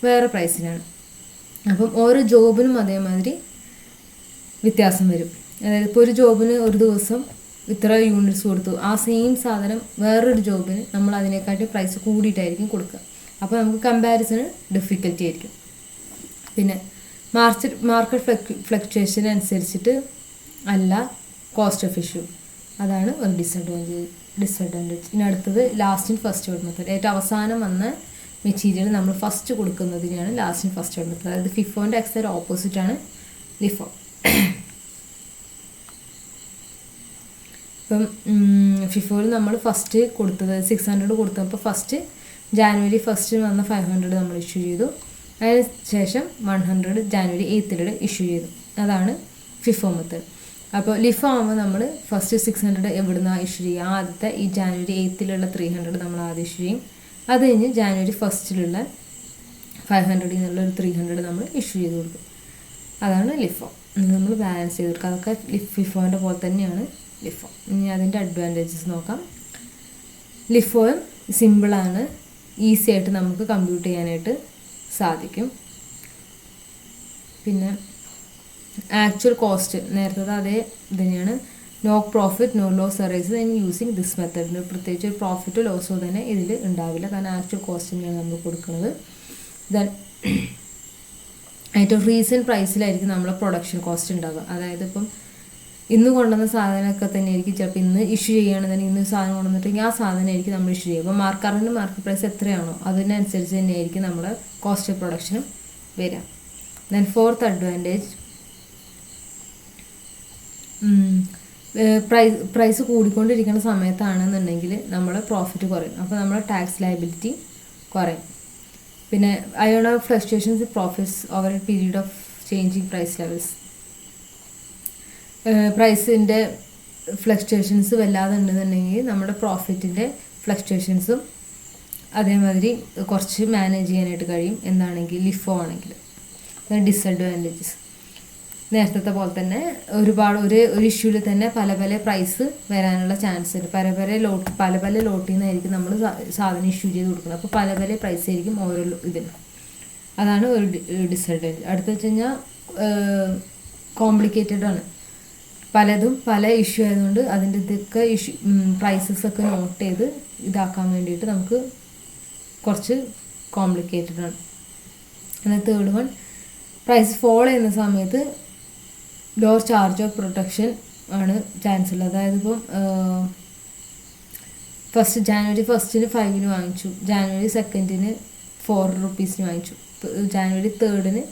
വേറെ പ്രൈസിനാണ്. അപ്പം ഓരോ ജോബിനും അതേമാതിരി വ്യത്യാസം വരും. അതായത് ഇപ്പോൾ ഒരു ജോബിന് ഒരു ദിവസം ഇത്ര യൂണിറ്റ്സ് കൊടുത്തു, ആ സെയിം സാധനം വേറൊരു ജോബിന് നമ്മൾ അതിനെക്കാട്ടി പ്രൈസ് കൂടിയിട്ടായിരിക്കും കൊടുക്കുക. അപ്പോൾ നമുക്ക് കമ്പാരിസണ് ഡിഫിക്കൽറ്റി ആയിരിക്കും. പിന്നെ മാർക്കറ്റ് ഫ്ലക്ച്വേഷൻ അനുസരിച്ചിട്ട് അല്ല കോസ്റ്റ് ഓഫ് ഇഷ്യൂ, അതാണ് ഒരു ഡിസഡ്വാൻറ്റേജ്. ഇനി അടുത്തത് last in first out method. ഏറ്റവും അവസാനം വന്ന മെറ്റീരിയൽ നമ്മൾ ഫസ്റ്റ് കൊടുക്കുന്നതിനെയാണ് last in first out method. അതായത് ഫിഫോൻ്റെ എക്സൈഡ് ഓപ്പോസിറ്റാണ് ലിഫോ. ഇപ്പം ഫിഫോയിൽ നമ്മൾ ഫസ്റ്റ് കൊടുത്തത് 600 കൊടുത്തപ്പോൾ ഫസ്റ്റ് ജാനുവരി 1 വന്ന 500 നമ്മൾ ഇഷ്യൂ ചെയ്തു. അതിന് ശേഷം 100 ജാനുവരി 8 ഇഷ്യൂ ചെയ്തു. അതാണ് ഫിഫോ മെത്തേഡ്. അപ്പോൾ ലിഫോ ആകുമ്പോൾ നമ്മൾ ഫസ്റ്റ് 600 എവിടെ നിന്നാണ് ഇഷ്യൂ ചെയ്യുക? ആദ്യത്തെ ഈ ജാനുവരി 8 300 നമ്മൾ ആദ്യം ഇഷ്യൂ ചെയ്യും. അത് കഴിഞ്ഞ് ജാനുവരി 1 500 നിന്നുള്ള 300 നമ്മൾ ഇഷ്യൂ ചെയ്ത് കൊടുക്കും. അതാണ് ലിഫോ. നമ്മൾ ബാലൻസ് ചെയ്ത് കൊടുക്കുക. അതൊക്കെ ഫിഫോൻ്റെ പോലെ തന്നെയാണ് ലിഫോ. ഇനി അതിൻ്റെ അഡ്വാൻറ്റേജസ് നോക്കാം. ലിഫോയും സിമ്പിളാണ്, ഈസി ആയിട്ട് നമുക്ക് കമ്പ്യൂട്ട് ചെയ്യാനായിട്ട് സാധിക്കും. പിന്നെ ആക്ച്വൽ കോസ്റ്റ് നേരത്തെ അതേ തന്നെയാണ്. No profit no loss arises in using this മെത്തേഡിന് പ്രത്യേകിച്ച് ഒരു പ്രോഫിറ്റോ ലോസോ തന്നെ ഇതിൽ ഉണ്ടാവില്ല, കാരണം ആക്ച്വൽ കോസ്റ്റ് തന്നെയാണ് നമ്മൾ കൊടുക്കുന്നത്. ദെൻ ഏറ്റവും റീസെൻറ്റ് പ്രൈസിലായിരിക്കും നമ്മൾ പ്രൊഡക്ഷൻ കോസ്റ്റ് ഉണ്ടാവുക. അതായത് ഇപ്പം ഇന്ന് കൊണ്ടുവന്ന സാധനമൊക്കെ തന്നെ ആയിരിക്കും ചിലപ്പോൾ ഇന്ന് ഇഷ്യൂ ചെയ്യുകയാണെന്നുണ്ടെങ്കിൽ ഇന്ന് സാധനം കൊണ്ടുവന്നിട്ടെങ്കിൽ ആ സാധനമായിരിക്കും നമ്മൾ ഇഷ്യൂ ചെയ്യുക. അപ്പോൾ കറണ്ട് മാർക്കറ്റ് പ്രൈസ് എത്രയാണോ അതിനനുസരിച്ച് തന്നെയായിരിക്കും നമ്മുടെ കോസ്റ്റ് ഓഫ് പ്രൊഡക്ഷനും വരിക. ദെൻ ഫോർത്ത് അഡ്വാൻറ്റേജ്, പ്രൈസ് കൂടിക്കൊണ്ടിരിക്കുന്ന സമയത്താണെന്നുണ്ടെങ്കിൽ നമ്മുടെ പ്രോഫിറ്റ് കുറയും, അപ്പോൾ നമ്മുടെ ടാക്സ് ലയബിലിറ്റി കുറയും. പിന്നെ അയോൺ of fluctuations profits over a period of changing price levels. പ്രൈസിൻ്റെ ഫ്ലക്ച്വേഷൻസ് വല്ലാതെ ഉണ്ടെന്നുണ്ടെങ്കിൽ നമ്മുടെ പ്രോഫിറ്റിൻ്റെ ഫ്ലക്ച്വേഷൻസും അതേമാതിരി കുറച്ച് മാനേജ് ചെയ്യാനായിട്ട് കഴിയും. എന്താണെങ്കിൽ ലിഫോ ആണെങ്കിൽ. ഡിസഡ്വാൻറ്റേജസ് നേരത്തെ പോലെ തന്നെ ഒരുപാട് ഒരു ഇഷ്യൂവിൽ തന്നെ പല പല പ്രൈസ് വരാനുള്ള ചാൻസ് ഉണ്ട്. പല പല ലോട്ടിൽ നിന്നായിരിക്കും നമ്മൾ സാധനം ഇഷ്യൂ ചെയ്ത് കൊടുക്കുന്നത്. അപ്പോൾ പല പല പ്രൈസ് ആയിരിക്കും ഓരോ ഇതിനും. അതാണ് ഒരു ഡിസഡ്വാൻറ്റേജ്. അടുത്ത വെച്ച് കഴിഞ്ഞാൽ കോംപ്ലിക്കേറ്റഡ് ആണ്. പലതും പല ഇഷ്യൂ ആയതുകൊണ്ട് അതിൻ്റെ ഇതൊക്കെ പ്രൈസസൊക്കെ നോട്ട് ചെയ്ത് ഇതാക്കാൻ വേണ്ടിയിട്ട് നമുക്ക് കുറച്ച് കോംപ്ലിക്കേറ്റഡ് ആണ്. എന്നാൽ തേർഡ് വൺ, പ്രൈസ് ഫോൾ ചെയ്യുന്ന സമയത്ത് ലോവർ ചാർജ് ഓഫ് പ്രൊട്ടക്ഷൻ ആണ് ചാൻസ് ഉള്ളത്. അതായത് ഇപ്പം ജാനുവരി 1 5 വാങ്ങിച്ചു, ജാനുവരി 2 4 റുപ്പീസിന് വാങ്ങിച്ചു, ജാനുവരി 3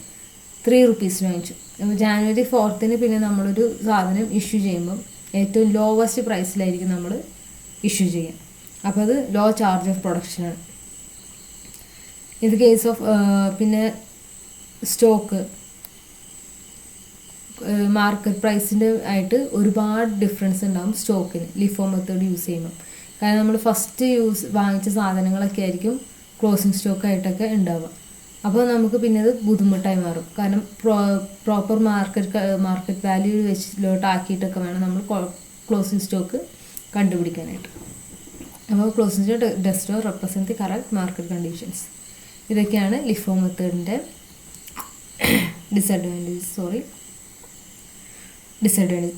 3 റുപ്പീസിന് വാങ്ങിച്ചു. അപ്പോൾ ജാനുവരി 4 പിന്നെ നമ്മളൊരു സാധനം ഇഷ്യൂ ചെയ്യുമ്പം ഏറ്റവും ലോവസ്റ്റ് പ്രൈസിലായിരിക്കും നമ്മൾ ഇഷ്യൂ ചെയ്യുക. അപ്പോൾ അത് ലോ ചാർജ് ഓഫ് പ്രൊഡക്ഷനാണ്. ഇത് കേസ് ഓഫ് പിന്നെ സ്റ്റോക്ക് മാർക്കറ്റ് പ്രൈസിൻ്റെ ആയിട്ട് ഒരുപാട് ഡിഫറൻസ് ഉണ്ടാകും സ്റ്റോക്കിന് ലിഫോ മെത്തേഡ് യൂസ് ചെയ്യുമ്പോൾ. കാരണം നമ്മൾ ഫസ്റ്റ് വാങ്ങിച്ച സാധനങ്ങളൊക്കെ ആയിരിക്കും ക്ലോസിങ് സ്റ്റോക്കായിട്ടൊക്കെ ഉണ്ടാവുക. അപ്പോൾ നമുക്ക് പിന്നെ അത് ബുദ്ധിമുട്ടായി മാറും. കാരണം പ്രോപ്പർ മാർക്കറ്റ് വാല്യൂ വെച്ചിലോട്ടാക്കിയിട്ടൊക്കെ വേണം നമ്മൾ ക്ലോസിങ് സ്റ്റോക്ക് കണ്ടുപിടിക്കാനായിട്ട്. അപ്പോൾ closing stock does not represent the correct market conditions. ഇതൊക്കെയാണ് ലിഫോ മെത്തേഡിൻ്റെ ഡിസഡ്വാൻറ്റേജ്.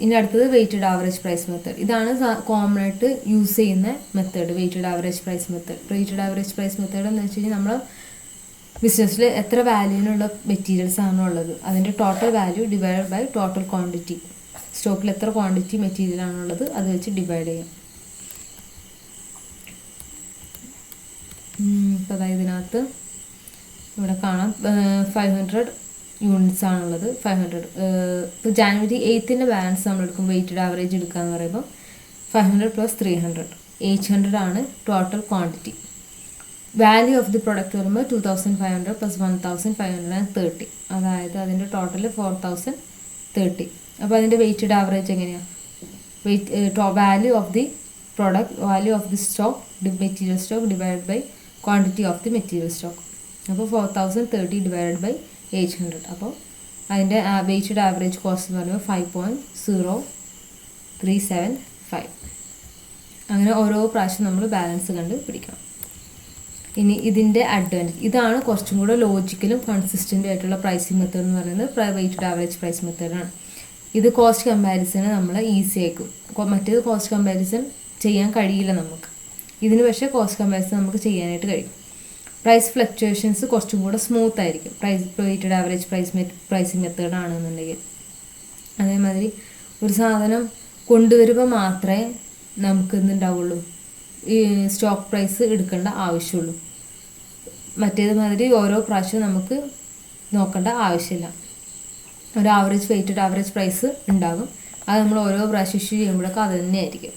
ഇനി അടുത്തത് വെയ്റ്റഡ് ആവറേജ് പ്രൈസ് മെത്തേഡ്. ഇതാണ് കോമൺ ആയിട്ട് യൂസ് ചെയ്യുന്ന method, weighted average price method. Weighted average price method എന്ന് വെച്ച് കഴിഞ്ഞാൽ നമ്മൾ ബിസിനസ്സിൽ എത്ര വാല്യൂവിനുള്ള മെറ്റീരിയൽസ് ആണോ ഉള്ളത് അതിൻ്റെ total value divide by total quantity. സ്റ്റോക്കിൽ എത്ര ക്വാണ്ടിറ്റി മെറ്റീരിയൽ ആണുള്ളത് അത് വെച്ച് ഡിവൈഡ് ചെയ്യാം. ഇപ്പോൾ അതായത് ഇതിനകത്ത് ഇവിടെ കാണാം 500 യൂണിറ്റ്സ് ആണുള്ളത്. 500 ഇപ്പോൾ ജാനുവരി 8 ബാലൻസ് നമ്മൾ എടുക്കും, വെയ്റ്റഡ് ആവറേജ് എടുക്കുക എന്ന് പറയുമ്പോൾ 500 + 300 800 ആണ് total quantity. Value of the product വരുമ്പോൾ 2500 + 1530, അതായത് അതിൻ്റെ ടോട്ടൽ 4030. അപ്പോൾ അതിൻ്റെ വെയ്റ്റഡ് ആവറേജ് എങ്ങനെയാണ്? Value of the product, value of the stock, material stock divide by quantity of the material stock. അപ്പോൾ 4030 ഡിവൈഡഡ് ബൈ 800. അപ്പോൾ അതിൻ്റെ വെയ്റ്റഡ് ആവറേജ് കോസ്റ്റ് എന്ന് പറയുമ്പോൾ 5.0375. അങ്ങനെ ഓരോ പ്രാവശ്യം നമ്മൾ ബാലൻസ് കണ്ട് പിടിക്കണം. ഇനി ഇതിൻ്റെ അഡ്വാൻറ്റേജ് ഇതാണ്, കുറച്ചും കൂടെ ലോജിക്കലും കൺസിസ്റ്റൻ്റ് ആയിട്ടുള്ള പ്രൈസിങ് മെത്തേഡ് എന്ന് പറയുന്നത് വെയ്റ്റഡ് ആവറേജ് പ്രൈസ് മെത്തേഡാണ്. ഇത് കോസ്റ്റ് കമ്പാരിസന് നമ്മൾ ഈസി ആയിരിക്കും. മറ്റേത് കോസ്റ്റ് കമ്പാരിസൺ ചെയ്യാൻ കഴിയില്ല നമുക്ക്. ഇതിന് പക്ഷേ കോസ്റ്റ് കമ്പാരിസൺ നമുക്ക് ചെയ്യാനായിട്ട് കഴിയും. പ്രൈസ് ഫ്ലക്ച്വേഷൻസ് കുറച്ചും കൂടെ സ്മൂത്ത് ആയിരിക്കും വെയ്റ്റഡ് ആവറേജ് പ്രൈസിങ് മെത്തേഡ് ആണെന്നുണ്ടെങ്കിൽ. അതേമാതിരി ഒരു സാധനം കൊണ്ടുവരുമ്പോൾ മാത്രമേ നമുക്ക് എന്തുണ്ടാവുള്ളൂ, ഈ സ്റ്റോക്ക് പ്രൈസ് എടുക്കേണ്ട ആവശ്യമുള്ളൂ. മറ്റേതുമാതിരി ഓരോ പ്രാവശ്യവും നമുക്ക് നോക്കേണ്ട ആവശ്യമില്ല. ഒരു വെയ്റ്റഡ് ആവറേജ് പ്രൈസ് ഉണ്ടാകും. അത് നമ്മൾ ഓരോ പ്രാവശ്യം ഇഷ്യൂ ചെയ്യുമ്പോഴൊക്കെ അത് തന്നെയായിരിക്കും.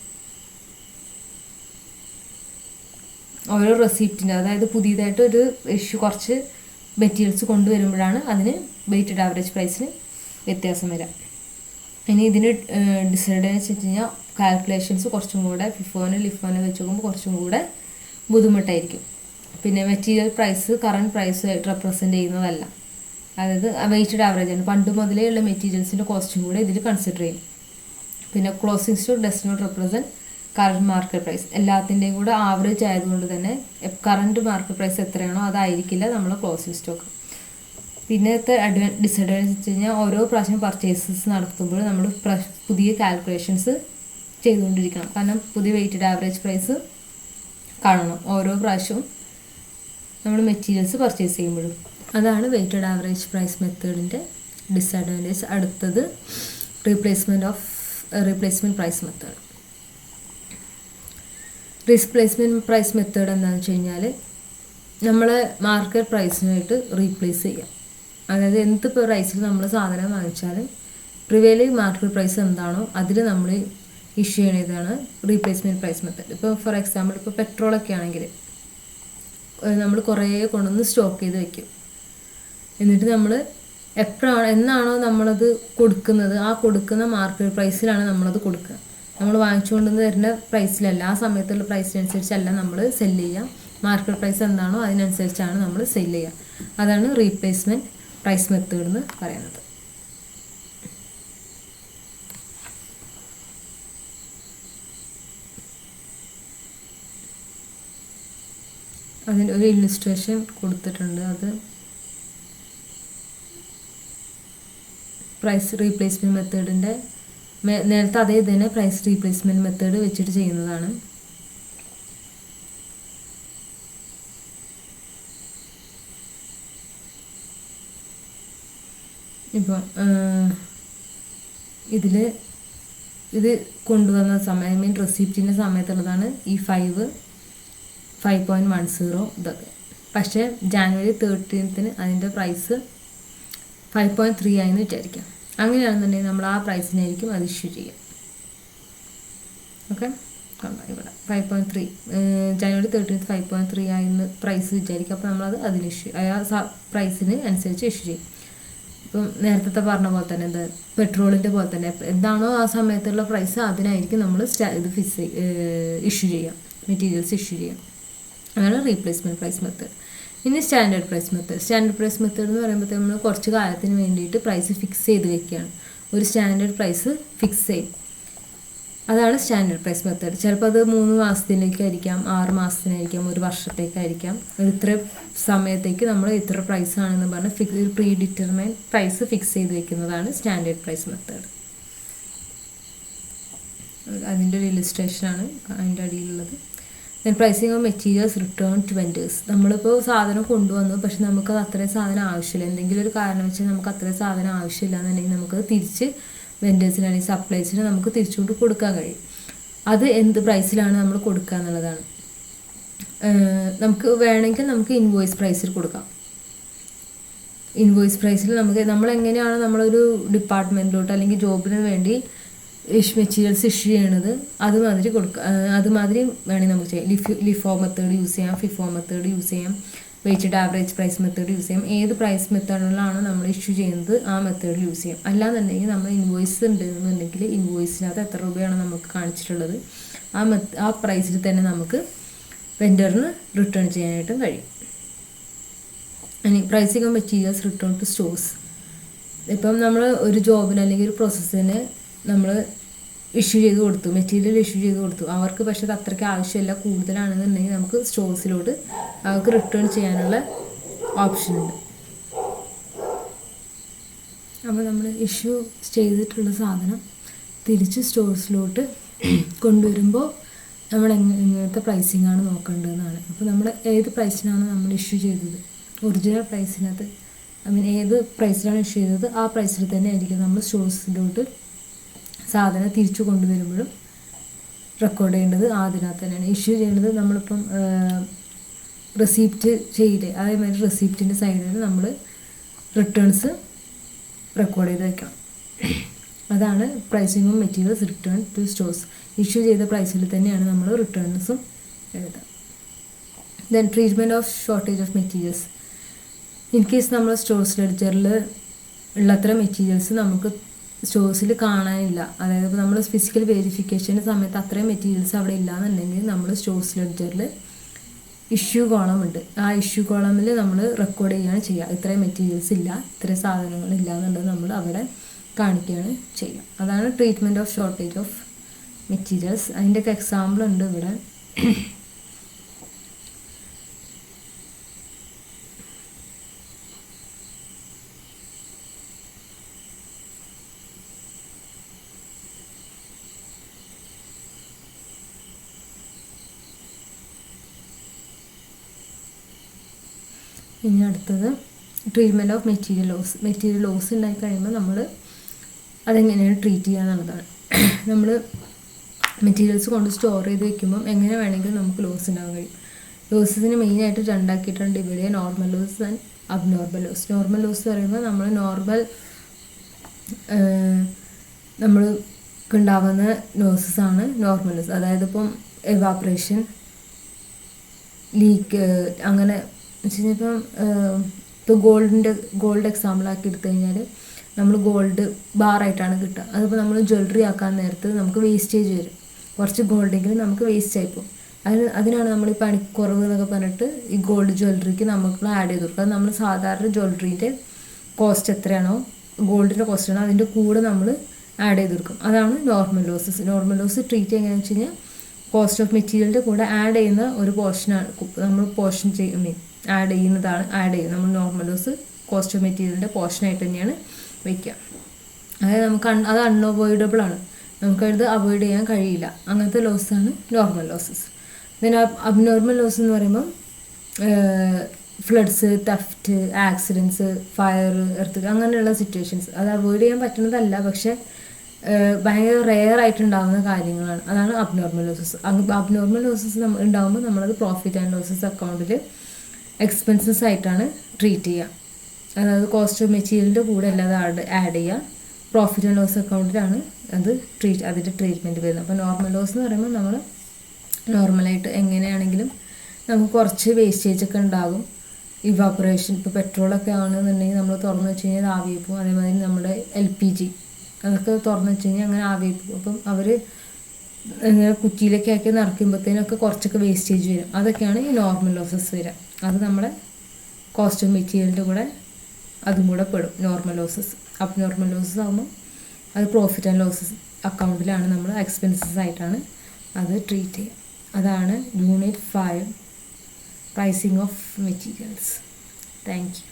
ഓരോ റെസിപ്റ്റിൻ്റെ, അതായത് പുതിയതായിട്ട് ഒരു കുറച്ച് മെറ്റീരിയൽസ് കൊണ്ടുവരുമ്പോഴാണ് അതിന് വെയ്റ്റഡ് ആവറേജ് പ്രൈസിന് വ്യത്യാസം വരാം. ഇനി ഇതിന് ഡിസഡ്വാൻറ്റേജ് വെച്ച് കഴിഞ്ഞാൽ കാൽക്കുലേഷൻസ് കുറച്ചും കൂടെ ഫിഫോനെ ലിഫോനെ വെച്ച് നോക്കുമ്പോൾ കുറച്ചും കൂടെ ബുദ്ധിമുട്ടായിരിക്കും. പിന്നെ മെറ്റീരിയൽ പ്രൈസ് കറണ്ട് പ്രൈസുമായിട്ട് റെപ്രസെൻ്റ് ചെയ്യുന്നതല്ല, അതായത് വെയ്റ്റഡ് ആവറേജ് ആണ്. പണ്ട് മുതലേ ഉള്ള മെറ്റീരിയൽസിൻ്റെ കോസ്റ്റും കൂടെ ഇതിൽ കൺസിഡർ ചെയ്യും. പിന്നെ closing stock does not represent current market price. എല്ലാത്തിൻ്റെയും കൂടെ ആവറേജ് ആയതുകൊണ്ട് തന്നെ കറണ്ട് മാർക്കറ്റ് പ്രൈസ് എത്രയാണോ അതായിരിക്കില്ല നമ്മൾ ക്ലോസിംഗ് സ്റ്റോക്ക്. പിന്നത്തെ ഡിസഡ്വാൻറ്റേജ് വെച്ച് കഴിഞ്ഞാൽ ഓരോ പ്രാവശ്യം പർച്ചേസസ് നടത്തുമ്പോൾ നമ്മൾ പുതിയ കാൽക്കുലേഷൻസ് ചെയ്തുകൊണ്ടിരിക്കണം. കാരണം പുതിയ വെയ്റ്റഡ് ആവറേജ് പ്രൈസ് കാണണം ഓരോ പ്രാവശ്യവും നമ്മൾ മെറ്റീരിയൽസ് പർച്ചേസ് ചെയ്യുമ്പോഴും. അതാണ് വെയ്റ്റഡ് ആവറേജ് പ്രൈസ് മെത്തേഡിൻ്റെ ഡിസഡ്വാൻറ്റേജ്. അടുത്തത് replacement price method. Replacement price method എന്താണെന്ന് വെച്ച് കഴിഞ്ഞാൽ നമ്മൾ മാർക്കറ്റ് പ്രൈസിനായിട്ട് റീപ്ലേസ് ചെയ്യാം. അതായത് എന്ത് പ്രൈസിൽ നമ്മൾ സാധനം വാങ്ങിച്ചാലും പ്രിവെയിലിംഗ് മാർക്കറ്റ് പ്രൈസ് എന്താണോ അതിൽ നമ്മൾ ഇഷ്യൂ ചെയ്യുന്നതാണ് റീപ്ലേസ്മെൻറ്റ് പ്രൈസ് മെത്തേഡ്. ഇപ്പോൾ ഫോർ എക്സാമ്പിൾ ഇപ്പോൾ പെട്രോളൊക്കെ ആണെങ്കിൽ നമ്മൾ കുറേ കൊണ്ടുവന്ന് സ്റ്റോക്ക് ചെയ്ത് വയ്ക്കും. എന്നിട്ട് നമ്മൾ എന്നാണോ നമ്മളത് കൊടുക്കുന്നത് ആ കൊടുക്കുന്ന മാർക്കറ്റ് പ്രൈസിലാണ് നമ്മളത് കൊടുക്കുക. നമ്മൾ വാങ്ങിച്ചുകൊണ്ടുവന്ന് തരുന്ന പ്രൈസിലല്ല, ആ സമയത്തുള്ള പ്രൈസിനനുസരിച്ചല്ല നമ്മൾ സെല്ല് ചെയ്യുക. മാർക്കറ്റ് പ്രൈസ് എന്താണോ അതിനനുസരിച്ചാണ് നമ്മൾ സെല്ല് ചെയ്യുക. അതാണ് റീപ്ലേസ്മെൻറ്റ് പ്രൈസ് മെത്തേഡ് എന്ന് പറയുന്നത്. അതിൻ്റെ ഒരു ഇല്ലുസ്ട്രേഷൻ കൊടുത്തിട്ടുണ്ട്. അത് പ്രൈസ് റീപ്ലേസ്മെൻറ്റ് മെത്തേഡിൻ്റെ നേരത്തെ അതേ തന്നെ പ്രൈസ് റീപ്ലേസ്മെൻറ്റ് മെത്തേഡ് വെച്ചിട്ട് ചെയ്യുന്നതാണ്. ഇപ്പം ഇത് കൊണ്ടുവന്ന സമയം ഐ മീൻ റെസിപ്റ്റിൻ്റെ സമയത്തുള്ളതാണ് ഈ 5.10 ഇതൊക്കെ. പക്ഷേ ജാനുവരി 13 അതിൻ്റെ പ്രൈസ് 5.3 ആയെന്ന് വിചാരിക്കാം. അങ്ങനെയാണെന്നുണ്ടെങ്കിൽ നമ്മൾ ആ പ്രൈസിനായിരിക്കും അത് ഇഷ്യൂ ചെയ്യുക. ഓക്കെ, ഇവിടെ 5.3 ജാനുവരി 13 5.3 ആയെന്ന് പ്രൈസ് വിചാരിക്കുക. അപ്പോൾ നമ്മളത് അതിന് ഇഷ്യൂ ആ പ്രൈസിന് അനുസരിച്ച് ഇഷ്യൂ ചെയ്യും. ഇപ്പം നേരത്തെ പറഞ്ഞ പോലെ തന്നെ പെട്രോളിൻ്റെ പോലെ തന്നെ എന്താണോ ആ സമയത്തുള്ള പ്രൈസ് അതിനായിരിക്കും നമ്മൾ ഇത് ഇഷ്യൂ ചെയ്യാം, മെറ്റീരിയൽസ് ഇഷ്യൂ ചെയ്യാം. അതാണ് റീപ്ലേസ്മെൻറ്റ് പ്രൈസ് മെത്തേഡ്. ഇനി standard price method. Standard price method എന്ന് പറയുമ്പോഴത്തേക്കും നമ്മൾ കുറച്ച് കാലത്തിന് വേണ്ടിയിട്ട് പ്രൈസ് ഫിക്സ് ചെയ്ത് വെക്കുകയാണ്. ഒരു സ്റ്റാൻഡേർഡ് പ്രൈസ് ഫിക്സ് ചെയ്യും. അതാണ് സ്റ്റാൻഡേർഡ് പ്രൈസ് മെത്തേഡ്. ചിലപ്പോൾ അത് 3 മാസത്തിലേക്കായിരിക്കാം, 6 മാസത്തിനായിരിക്കാം, 1 വർഷത്തേക്കായിരിക്കാം. ഇത്ര സമയത്തേക്ക് നമ്മൾ ഇത്ര പ്രൈസാണെന്ന് പറഞ്ഞ് ഒരു പ്രീ ഡിറ്റർമൈൻ പ്രൈസ് ഫിക്സ് ചെയ്ത് വെക്കുന്നതാണ് സ്റ്റാൻഡേർഡ് പ്രൈസ് മെത്തേഡ്. അതിൻ്റെ ഒരു ഇല്ലുസ്ട്രേഷനാണ് അതിൻ്റെ അടിയിലുള്ളത്. Then pricing of materials return to vendors. നമ്മളിപ്പോൾ സാധനം കൊണ്ടുവന്നു, പക്ഷെ നമുക്കത് അത്രയും സാധനം ആവശ്യമില്ല, എന്തെങ്കിലും ഒരു കാരണം വെച്ചാൽ നമുക്ക് അത്രയും സാധനം ആവശ്യമില്ല എന്നുണ്ടെങ്കിൽ നമുക്കത് തിരിച്ച് വെൻഡേഴ്സിന് അല്ലെങ്കിൽ സപ്ലൈസിന് നമുക്ക് തിരിച്ചുകൊണ്ട് കൊടുക്കാൻ കഴിയും. അത് എന്ത് പ്രൈസിലാണ് നമ്മൾ കൊടുക്കുക എന്നുള്ളതാണ്. നമുക്ക് വേണമെങ്കിൽ നമുക്ക് ഇൻവോയ്സ് പ്രൈസിൽ കൊടുക്കാം. ഇൻവോയ്സ് പ്രൈസിൽ നമ്മളെങ്ങനെയാണ് നമ്മളൊരു ഡിപ്പാർട്ട്മെൻറ്റിലോട്ട് അല്ലെങ്കിൽ ജോബിന് വേണ്ടി മെറ്റീരിയൽസ് ഇഷ്യൂ ചെയ്യണത് അതുമാതിരി അതുമാതിരി വേണമെങ്കിൽ നമുക്ക് ചെയ്യാം. ലിഫോ മെത്തേഡ് യൂസ് ചെയ്യാം, ഫിഫോ മെത്തേഡ് യൂസ് ചെയ്യാം, weighted average price method use ചെയ്യാം. ഏത് പ്രൈസ് മെത്തേഡിലാണ് നമ്മൾ ഇഷ്യൂ ചെയ്യുന്നത് ആ മെത്തേഡിൽ യൂസ് ചെയ്യാം. അല്ലാന്നുണ്ടെങ്കിൽ നമ്മൾ ഇൻവോയ്സ് ഉണ്ടെന്നുണ്ടെങ്കിൽ ഇൻവോയ്സിനകത്ത് എത്ര രൂപയാണ് നമുക്ക് കാണിച്ചിട്ടുള്ളത് ആ പ്രൈസിൽ തന്നെ നമുക്ക് വെൻഡറിന് റിട്ടേൺ ചെയ്യാനായിട്ടും കഴിയും. Pricing of materials return to stores. ഇപ്പം നമ്മൾ ഒരു ജോബിന് അല്ലെങ്കിൽ ഒരു പ്രോസസ്സിന് നമ്മൾ ഇഷ്യൂ ചെയ്ത് കൊടുത്തു, മെറ്റീരിയൽ ഇഷ്യൂ ചെയ്ത് കൊടുത്തു, അവർക്ക് പക്ഷേ അത് അത്രയ്ക്ക് ആവശ്യമില്ല, കൂടുതലാണെന്നുണ്ടെങ്കിൽ നമുക്ക് സ്റ്റോഴ്സിലോട്ട് അവർക്ക് റിട്ടേൺ ചെയ്യാനുള്ള ഓപ്ഷനുണ്ട്. അപ്പോൾ നമ്മൾ ഇഷ്യൂ ചെയ്തിട്ടുള്ള സാധനം തിരിച്ച് സ്റ്റോഴ്സിലോട്ട് കൊണ്ടുവരുമ്പോൾ നമ്മൾ എങ്ങനത്തെ പ്രൈസിങ് ആണ് നോക്കേണ്ടതെന്നാണ്. അപ്പോൾ നമ്മൾ ഏത് പ്രൈസിനാണ് നമ്മൾ ഇഷ്യൂ ചെയ്തത്, ഒറിജിനൽ പ്രൈസിനകത്ത് ഏത് പ്രൈസിലാണ് ഇഷ്യൂ ചെയ്തത് ആ പ്രൈസിൽ തന്നെ ആയിരിക്കും നമ്മൾ സ്റ്റോഴ്സിലോട്ട് സാധനം തിരിച്ചു കൊണ്ടുവരുമ്പോഴും റെക്കോർഡ് ചെയ്യേണ്ടത് അതിനകത്ത് തന്നെയാണ്. ഇഷ്യൂ ചെയ്യേണ്ടത് നമ്മളിപ്പം റെസിപ്റ്റ് ചെയ്യില്ലേ, അതേമാതിരി റെസിപ്റ്റിൻ്റെ സൈഡിൽ നമ്മൾ റിട്ടേൺസ് റെക്കോർഡ് ചെയ്ത് വയ്ക്കണം. അതാണ് pricing of materials return to stores. Issue ചെയ്ത പ്രൈസിൽ തന്നെയാണ് നമ്മൾ റിട്ടേൺസും എഴുതുക. Then treatment of shortage of materials. In case നമ്മൾ സ്റ്റോഴ്സ് ലെഡ്ജറിൽ ഉള്ളത്ര മെറ്റീരിയൽസ് നമുക്ക് സ്റ്റോഴ്സിൽ കാണാനില്ല, അതായത് ഇപ്പോൾ നമ്മൾ ഫിസിക്കൽ വെരിഫിക്കേഷൻ്റെ സമയത്ത് അത്രയും മെറ്റീരിയൽസ് അവിടെ ഇല്ലയെന്നുണ്ടെങ്കിൽ നമ്മൾ സ്റ്റോഴ്സ് ലെഡ്ജറിൽ ഇഷ്യൂ കോളം ഉണ്ട്, ആ ഇഷ്യൂ കോളമിൽ നമ്മൾ റെക്കോർഡ് ചെയ്യുകയാണ് ചെയ്യുക. ഇത്രയും മെറ്റീരിയൽസ് ഇല്ല, ഇത്രയും സാധനങ്ങൾ ഇല്ല എന്നുള്ളത് നമ്മൾ അവിടെ കാണിക്കുകയാണ് ചെയ്യുക. അതാണ് treatment of shortage of materials. അതിൻ്റെയൊക്കെ എക്സാമ്പിൾ ഉണ്ട് ഇവിടെ. ഇനി അടുത്തത് treatment of material loss. Material loss ഉണ്ടായി കഴിയുമ്പോൾ നമ്മൾ അതെങ്ങനെയാണ് ട്രീറ്റ് ചെയ്യുക എന്നുള്ളതാണ്. നമ്മൾ മെറ്റീരിയൽസ് കൊണ്ട് സ്റ്റോർ ചെയ്ത് വെക്കുമ്പം എങ്ങനെ വേണമെങ്കിലും നമുക്ക് ലോസ് ഉണ്ടാകാൻ കഴിയും. ലോസസിന് മെയിനായിട്ട് രണ്ടാക്കിയിട്ടാണ് ഡിവൈഡ് ചെയ്യുക, normal loss and abnormal loss. Normal loss പറയുമ്പോൾ നമ്മൾ നമ്മൾക്ക് ഉണ്ടാകുന്ന ലോസസാണ് നോർമൽ ലോസ്. അതായത് ഇപ്പം എവാപ്രേഷൻ, ലീക്ക്, അങ്ങനെ ഇപ്പോൾ ഗോൾഡ് എക്സാമ്പിളാക്കി എടുത്തു കഴിഞ്ഞാൽ നമ്മൾ ഗോൾഡ് ബാറായിട്ടാണ് കിട്ടുക. അതിപ്പോൾ നമ്മൾ ജ്വല്ലറി ആക്കാൻ നേരത്ത് നമുക്ക് വേസ്റ്റേജ് വരും, കുറച്ച് ഗോൾഡെങ്കിലും നമുക്ക് വേസ്റ്റ് ആയിപ്പോകും. അതിനാണ് നമ്മൾ ഈ പണിക്കുറവ് എന്നൊക്കെ പറഞ്ഞിട്ട് ഈ ഗോൾഡ് ജ്വല്ലറിക്ക് നമുക്ക് ആഡ് ചെയ്ത് കൊടുക്കുക. അത് നമ്മൾ സാധാരണ ജ്വല്ലറീൻ്റെ കോസ്റ്റ് എത്രയാണോ, ഗോൾഡിൻ്റെ കോസ്റ്റ് ആണോ, അതിൻ്റെ കൂടെ നമ്മൾ ആഡ് ചെയ്ത് കൊടുക്കും. അതാണ് normal losses. Normal loss treat എങ്ങനെയാണെന്ന് വെച്ച് കഴിഞ്ഞാൽ കോസ്റ്റ് ഓഫ് മെറ്റീരിയലിൻ്റെ കൂടെ ആഡ് ചെയ്യുന്ന ഒരു പോർഷനാണ് നമ്മൾ ആഡ് ചെയ്യും. നമ്മൾ നോർമൽ ലോസ് കോസ്റ്റ് ഓഫ് മെറ്റീരിയലിൻ്റെ പോർഷനായിട്ട് തന്നെയാണ് വയ്ക്കുക. അതായത് അത് അൺഅവോയ്ഡബിൾ ആണ്, നമുക്കത് അവോയ്ഡ് ചെയ്യാൻ കഴിയില്ല. അങ്ങനത്തെ ലോസാണ് നോർമൽ ലോസസ്. പിന്നെ അബ്നോർമൽ ലോസ് എന്ന് പറയുമ്പം floods, theft, accidents, fire, earth, അങ്ങനെയുള്ള സിറ്റുവേഷൻസ്. അത് അവോയ്ഡ് ചെയ്യാൻ പറ്റുന്നതല്ല, പക്ഷേ ഭയങ്കര റെയർ ആയിട്ടുണ്ടാകുന്ന കാര്യങ്ങളാണ്. അതാണ് അബ്നോർമൽ ലോസസ്. അബ്നോർമൽ ലോസസ് ഉണ്ടാകുമ്പോൾ നമ്മളത് പ്രോഫിറ്റ് ആൻഡ് ലോസസ് അക്കൗണ്ടിൽ എക്സ്പെൻസസ് ആയിട്ടാണ് ട്രീറ്റ് ചെയ്യുക. അതായത് കോസ്റ്റ് ഓഫ് മെറ്റീരിയലിൻ്റെ കൂടെ അല്ലാതെ ആഡ് ചെയ്യുക. പ്രോഫിറ്റ് ആൻഡ് ലോസ് അക്കൗണ്ടിലാണ് അതിൻ്റെ ട്രീറ്റ്മെൻറ്റ് വരുന്നത്. അപ്പോൾ നോർമൽ ലോസ് എന്ന് പറയുമ്പോൾ നമ്മൾ നോർമലായിട്ട് എങ്ങനെയാണെങ്കിലും നമുക്ക് കുറച്ച് വേസ്റ്റേജ് ഒക്കെ ഉണ്ടാകും. ഇവാപ്പറേഷൻ, ഇപ്പോൾ പെട്രോളൊക്കെ ആണെന്നുണ്ടെങ്കിൽ നമ്മൾ തുറന്ന് വെച്ച് കഴിഞ്ഞാൽ ആവിയായി പോകും. അതേമാതിരി നമ്മുടെ LPG അതൊക്കെ തുറന്ന് വെച്ച് കഴിഞ്ഞാൽ അങ്ങനെ ആവിയായി പോകും. അപ്പം അവർ ഇങ്ങനെ കുറ്റിയിലൊക്കെ ആക്കി നിറയ്ക്കുമ്പോഴത്തേനൊക്കെ കുറച്ചൊക്കെ വേസ്റ്റേജ് വരും. അതൊക്കെയാണ് ഈ നോർമൽ ലോസസ് വരിക. അത് നമ്മുടെ കോസ്റ്റ് ഓഫ് മെറ്റീരിയലിൻ്റെ കൂടെ അതും കൂടെ പെടും നോർമൽ ലോസസ്. അബ്നോർമൽ ലോസസ് ആകുമ്പോൾ അത് പ്രോഫിറ്റ് ആൻഡ് ലോസസ് അക്കൗണ്ടിലാണ് നമ്മൾ എക്സ്പെൻസസ് ആയിട്ടാണ് അത് ട്രീറ്റ് ചെയ്യുക. അതാണ് unit 5 pricing of materials. Thank you.